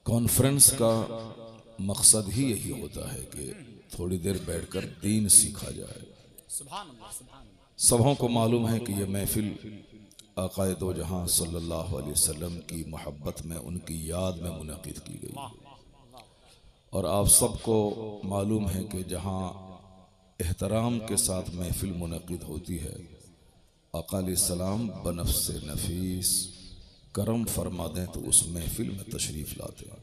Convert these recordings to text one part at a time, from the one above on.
Conference का मकसद ही यही होता है कि थोड़ी देर बैठकर दीन सीखा जाए। सबों को मालूम है कि यह महफिल आक़ाए दो जहां सल्लल्लाहु अलैहि वसल्लम की मोहब्बत में, उनकी याद में मुनक़िद की गई। और आप सबको मालूम है कि जहां एहतराम के साथ महफिल मुनक़िद होती है, आक़ा अलैहिस्सलाम बनफ्से नफीस करम फरमा दें तो उस महफिल में तशरीफ़ लाते हैं।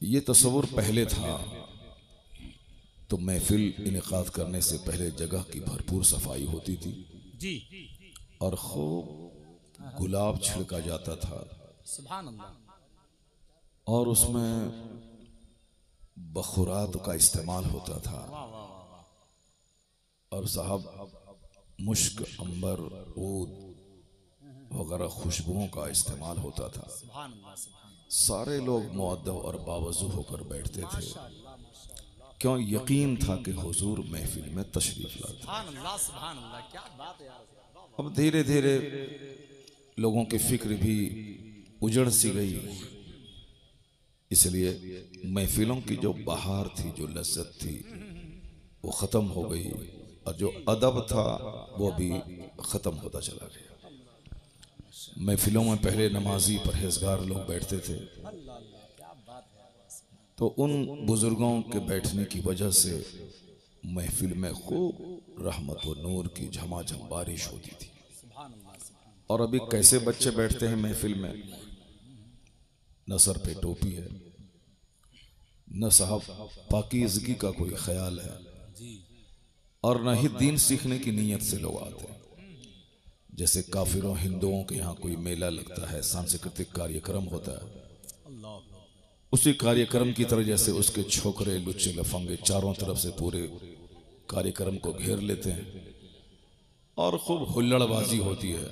ये तस्वुर पहले था तो महफिल इनेकाद करने से पहले जगह की भरपूर सफाई होती थी जी, और खूब गुलाब छिड़का जाता था, सुभान अल्लाह, और उसमें बखुरात का इस्तेमाल होता था, और साहब मुश्क, अंबर, ऊद वगैरह खुशबुओं का इस्तेमाल होता था। सारे लोग मुअद्दब और बावजू होकर बैठते थे, क्यों? यकीन था कि हुजूर महफिल में तशरीफ लाते। अब धीरे धीरे लोगों की फिक्र भी उजड़ सी गई, इसलिए महफिलों की जो बहार थी, जो लज्जत थी, वो ख़त्म हो गई, और जो अदब था वो भी ख़त्म होता चला गया। महफिलों में पहले नमाजी परहेजगार लोग बैठते थे, तो उन बुजुर्गों के बैठने की वजह से महफिल में खूब रहमत व नूर की झमाझम बारिश होती थी। और अभी कैसे बच्चे बैठते हैं महफिल में, न सर पे टोपी है, न साहब पाकीज़गी का कोई ख्याल है, और न ही दीन सीखने की नीयत से लोग आते हैं। जैसे काफिरों हिंदुओं के यहाँ कोई मेला लगता है, सांस्कृतिक कार्यक्रम होता है, उसी कार्यक्रम की तरह जैसे उसके छोकरे लुच्चे लफंगे चारों तरफ से पूरे कार्यक्रम को घेर लेते हैं और खूब हुल्लड़बाजी होती है।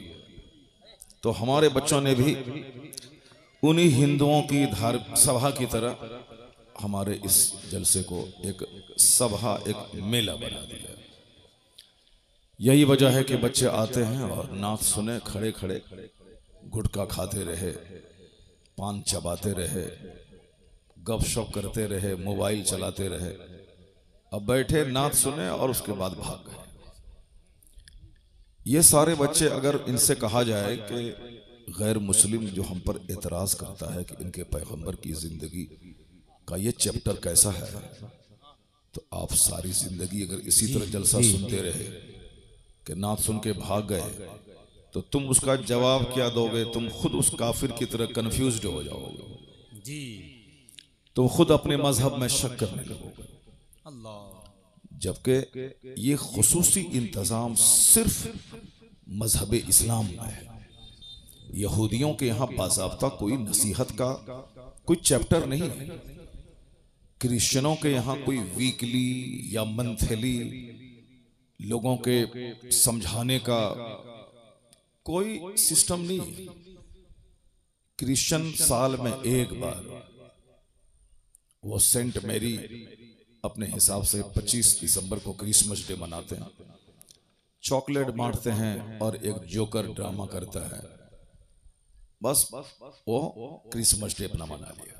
तो हमारे बच्चों ने भी उन्हीं हिंदुओं की धार्मिक सभा की तरह हमारे इस जलसे को एक सभा, एक मेला बना दिया। यही वजह है कि बच्चे आते हैं और नात सुने, खड़े खड़े गुटखा खाते रहे, पान चबाते रहे, गपशप करते रहे, मोबाइल चलाते रहे। अब बैठे, नात सुने और उसके बाद भाग गए। ये सारे बच्चे, अगर इनसे कहा जाए कि गैर मुस्लिम जो हम पर एतराज करता है कि इनके पैगंबर की जिंदगी का ये चैप्टर कैसा है, तो आप सारी जिंदगी अगर इसी तरह जलसा सुनते रहे कि नात सुन के भाग गए, तो तुम उसका जवाब क्या दोगे? तुम खुद उस काफिर की तरह कंफ्यूज्ड हो जाओगे जी, तुम खुद अपने मजहब में शक करने लगोगे। जबकि ये खुसूसी इंतजाम सिर्फ मजहब इस्लाम में है। यहूदियों के यहाँ बाज़ाब्ता कोई नसीहत का कोई चैप्टर नहीं है। क्रिश्चियनों के यहाँ कोई वीकली या मंथली लोगों के समझाने का कोई सिस्टम नहीं है। क्रिश्चियन साल में एक बार वो सेंट मैरी अपने हिसाब से 25 दिसंबर को क्रिसमस डे मनाते हैं, चॉकलेट बांटते हैं और एक जोकर ड्रामा करता है, बस वो क्रिसमस डे अपना मना लिया।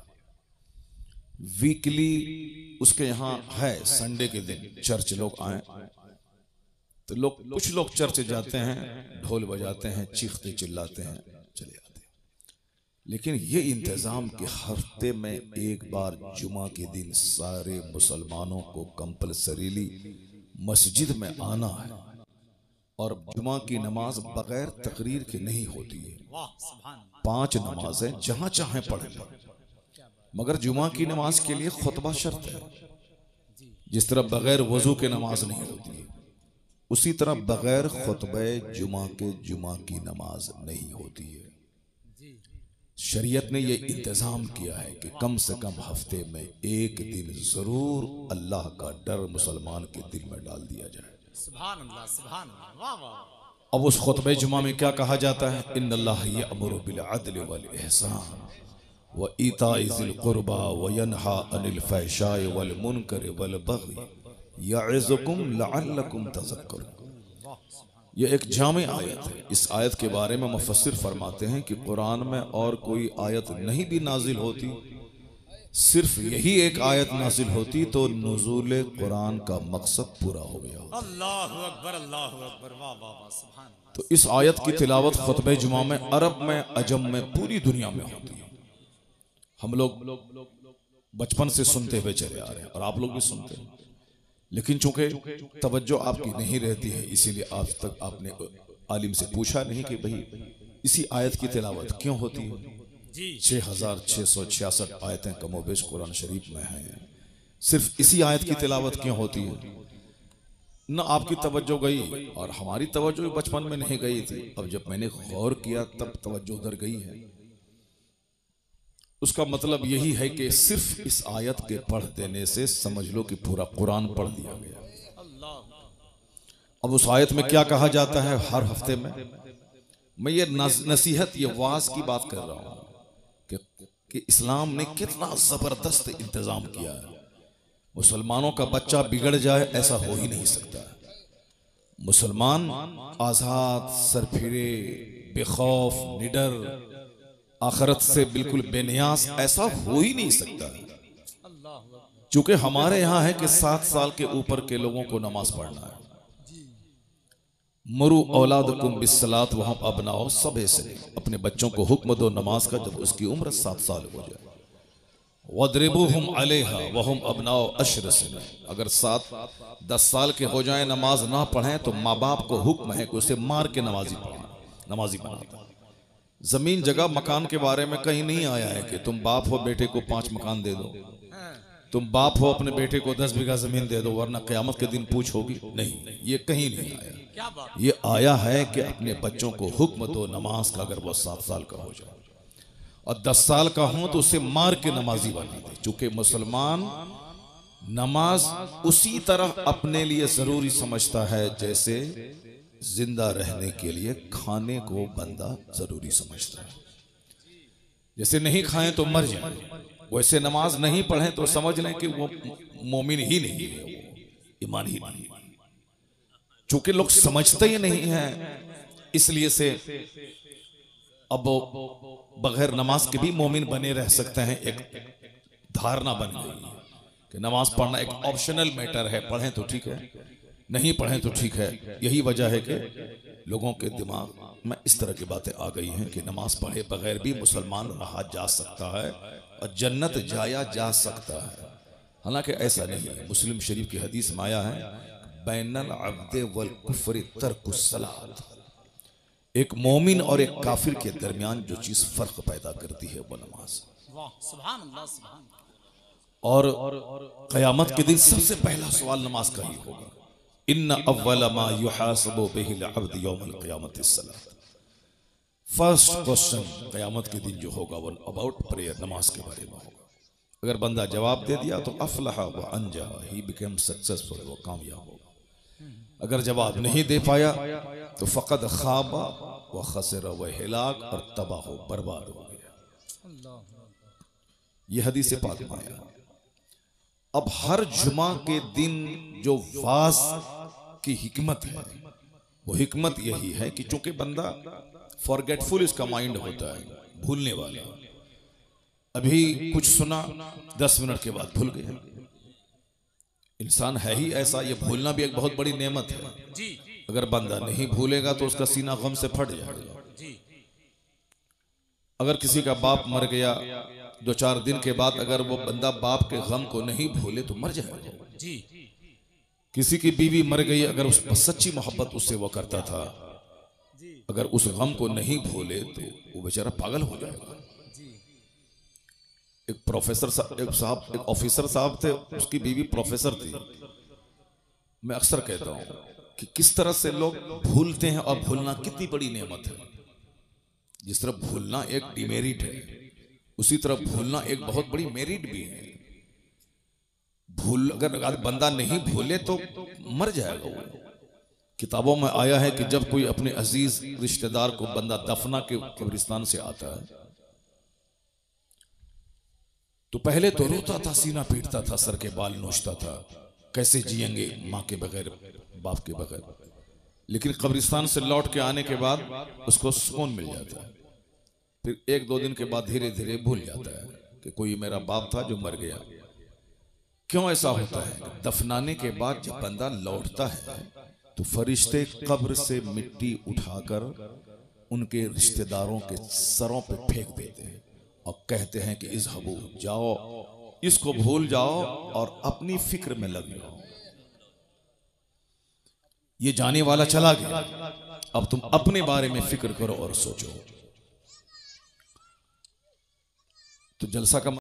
वीकली उसके यहाँ है, संडे के दिन चर्च लोग आए तो कुछ लोग चर्च जाते हैं, ढोल बजाते हैं, चीखते चिल्लाते हैं, चले आते हैं। लेकिन ये इंतजाम कि हफ्ते में एक बार जुमा के दिन सारे मुसलमानों को कंपलसरीली मस्जिद में आना है, और जुमा की नमाज बगैर तकरीर के नहीं होती है। 5 नमाजें जहां चाहे पढ़ लें, मगर जुमा की नमाज के लिए खुतबा शर्त है। जिस तरह बगैर वजू के नमाज नहीं होती है, उसी तरह बगैर खुतबे जुमा के जुमा की नमाज नहीं होती है। शरीयत ने यह इंतजाम किया है कि कम से कम हफ्ते में एक दिन जरूर अल्लाह का डर मुसलमान के दिल में डाल दिया जाए। सुभान अल्लाह, सुभान अल्लाह। अब उस खुतबे जुमा में क्या कहा जाता है? इन्नल्लाह यअमुरु बिल अदल वल इहसान व इताइ ज़िल क़ुरबा व यनहा अनिल फ़हशाइ वल मुनकर वल बग़ी यअज़ुकुम लअल्लकुम तज़क्करून। ये एक जामे आयत है। इस आयत के बारे में मुफस्सिर फरमाते हैं कि कुरान में और कोई आयत नहीं भी नाजिल होती, सिर्फ यही एक आयत नाजिल होती तो नुज़ूल कुरान का मकसद पूरा हो गया। अल्लाहु अकबर, अल्लाहु अकबर, वाह वाह वाह, सुभान अल्लाह। तो इस आयत की तिलावत खुतबे जुमा में अरब में, अजम में, पूरी दुनिया में होती है। हम लोग बचपन से सुनते हुए चले आ रहे हैं और आप लोग भी सुनते हैं, लेकिन चूंकि तवज्जो आपकी नहीं रहती है, इसीलिए आज तक आपने आलिम से पूछा नहीं कि भाई इसी आयत की तिलावत क्यों होती है। 6666 आयतें कमोबेश कुरान शरीफ में हैं, सिर्फ इसी आयत की तिलावत क्यों होती है? न आपकी तवज्जो गई और हमारी तवज्जो बचपन में नहीं गई थी। अब जब मैंने गौर किया तब तवज्जो उधर गई है। उसका मतलब यही है कि सिर्फ इस आयत के पढ़ देने से समझ लो कि पूरा कुरान पढ़ दिया गया। अब उस आयत में क्या कहा जाता है? हर हफ्ते में मैं ये नसीहत, ये वाज की बात कर रहा हूं कि इस्लाम ने कितना जबरदस्त इंतजाम किया है। मुसलमानों का बच्चा बिगड़ जाए ऐसा हो ही नहीं सकता। मुसलमान आजाद, सरफिरे, बेखौफ, निडर, आखिरत से बिल्कुल बेनियाज ऐसा हो ही नहीं सकता। चूंकि हमारे यहाँ है कि 7 साल के ऊपर के लोगों को नमाज पढ़ना है। मरु औलादकुम बिस्सलात वहम अबनाओ, सबे से अपने बच्चों को हुक्म दो नमाज का जब उसकी उम्र 7 साल हो जाए। वद्रिबूहुम अलैहा वहम अबनाओ अश्र से, अगर 7-10 साल के हो जाए नमाज ना पढ़ें तो माँ बाप को हुक्म है कि उसे मार के नमाजी बनाता। जमीन जगह मकान के बारे में कहीं नहीं आया है कि तुम बाप हो बेटे को 5 मकान दे दो, तुम बाप हो अपने बेटे को 10 बीघा जमीन दे दो वरना क़यामत के दिन पूछ होगी। नहीं, ये कहीं नहीं आया। ये आया है कि अपने बच्चों को हुक्म दो नमाज का, अगर वो 7 साल का हो जाए और 10 साल का हो तो उसे मार के नमाजी बना दे। चूंकि मुसलमान नमाज उसी तरह अपने लिए जरूरी समझता है जैसे जिंदा रहने के लिए खाने को बंदा जरूरी समझता है। जैसे नहीं खाएं तो मर जाए, वैसे नमाज नहीं पढ़ें तो समझ लें कि वो मोमिन ही नहीं है, वो ईमान ही नहीं। चूंकि लोग समझते ही नहीं हैं, इसलिए से अब बगैर नमाज के भी मोमिन बने रह सकते हैं। एक धारणा बन गई है कि नमाज पढ़ना एक ऑप्शनल मैटर है, पढ़ें तो ठीक है, नहीं पढ़ें तो ठीक है। यही वजह है कि लोगों के दिमाग में इस तरह की बातें आ गई हैं कि नमाज पढ़े बगैर भी मुसलमान रहा जा सकता है और जन्नत जाया जा सकता है। हालांकि ऐसा नहीं है। मुस्लिम शरीफ की हदीस में आया है, बैनल अब्दे वल कुफ्र तर्कुस सलात, एक मोमिन और एक काफिर के दरमियान जो चीज फर्क पैदा करती है वो नमाज। सुभान अल्लाह, सुभान। और क़यामत के दिन सबसे पहला सवाल नमाज का ही होगा। इन्ना अव्वल मा युहासबु बिहिल अब्द यौमल क़यामत सलात। फर्स्ट क्वेश्चन क़यामत के दिन जो होगा वो अबाउट प्रेयर, नमाज के बारे में होगा। अगर बंदा जवाब दे दिया तो अफलहा व अंजा, ही बिकेम सक्सेसफुल, वो कामयाब होगा। अगर जवाब नहीं दे पाया तो फ़क़द ख़ाबा व खसरा, व हिलाक और तबाह हो, बर्बाद हो गया। यह हदीस पाक में आया। अब हर जुमा के दिन जो वाज की हिकमत है वो हिकमत यही है कि चूंकि बंदा फॉरगेटफुल इसका माइंड होता है, भूलने वाला। अभी कुछ सुना 10 मिनट के बाद भूल गया। इंसान है ही ऐसा, ये भूलना भी एक बहुत बड़ी नेमत है। अगर बंदा नहीं भूलेगा तो उसका सीना गम से फट जाएगा। अगर किसी का बाप मर गया 2-4 दिन के बाद अगर वो बंदा बाप के गम को नहीं भूले तो मर जाएगा। किसी की बीवी मर गई, अगर उस पर सच्ची मोहब्बत उससे वो करता था, अगर उस गम को नहीं भूले तो वो बेचारा पागल हो जाएगा। एक प्रोफेसर साहब, एक ऑफिसर साहब थे, उसकी बीवी प्रोफेसर थी। मैं अक्सर कहता हूं कि किस तरह से लोग भूलते हैं और भूलना कितनी बड़ी नेमत है। जिस तरह भूलना एक डिमेरिट है, उसी तरह भूलना एक बहुत बड़ी मेरिट भी है। अगर बंदा नहीं भूले तो मर जाएगा वो। किताबों में आया है कि जब कोई अपने अजीज रिश्तेदार को बंदा दफना के कब्रिस्तान से आता है तो पहले तो रोता था, सीना पीटता था, सर के बाल नोचता था, कैसे जिएंगे माँ के बगैर, बाप के बगैर। लेकिन कब्रिस्तान से लौट के आने के बाद उसको सुकून मिल जाता है। फिर एक दो दिन के बाद धीरे धीरे भूल जाता है कि कोई मेरा बाप था जो मर गया। क्यों ऐसा होता है? दफनाने के बाद जब बंदा लौटता है तो फरिश्ते कब्र से मिट्टी उठाकर उनके रिश्तेदारों के सरों पे फेंक देते हैं और कहते हैं कि इज़हबू, जाओ, इसको भूल जाओ और अपनी फिक्र में लग जाओ। ये जाने वाला चला गया, अब तुम अपने बारे में फिक्र करो और सोचो। तो जलसा का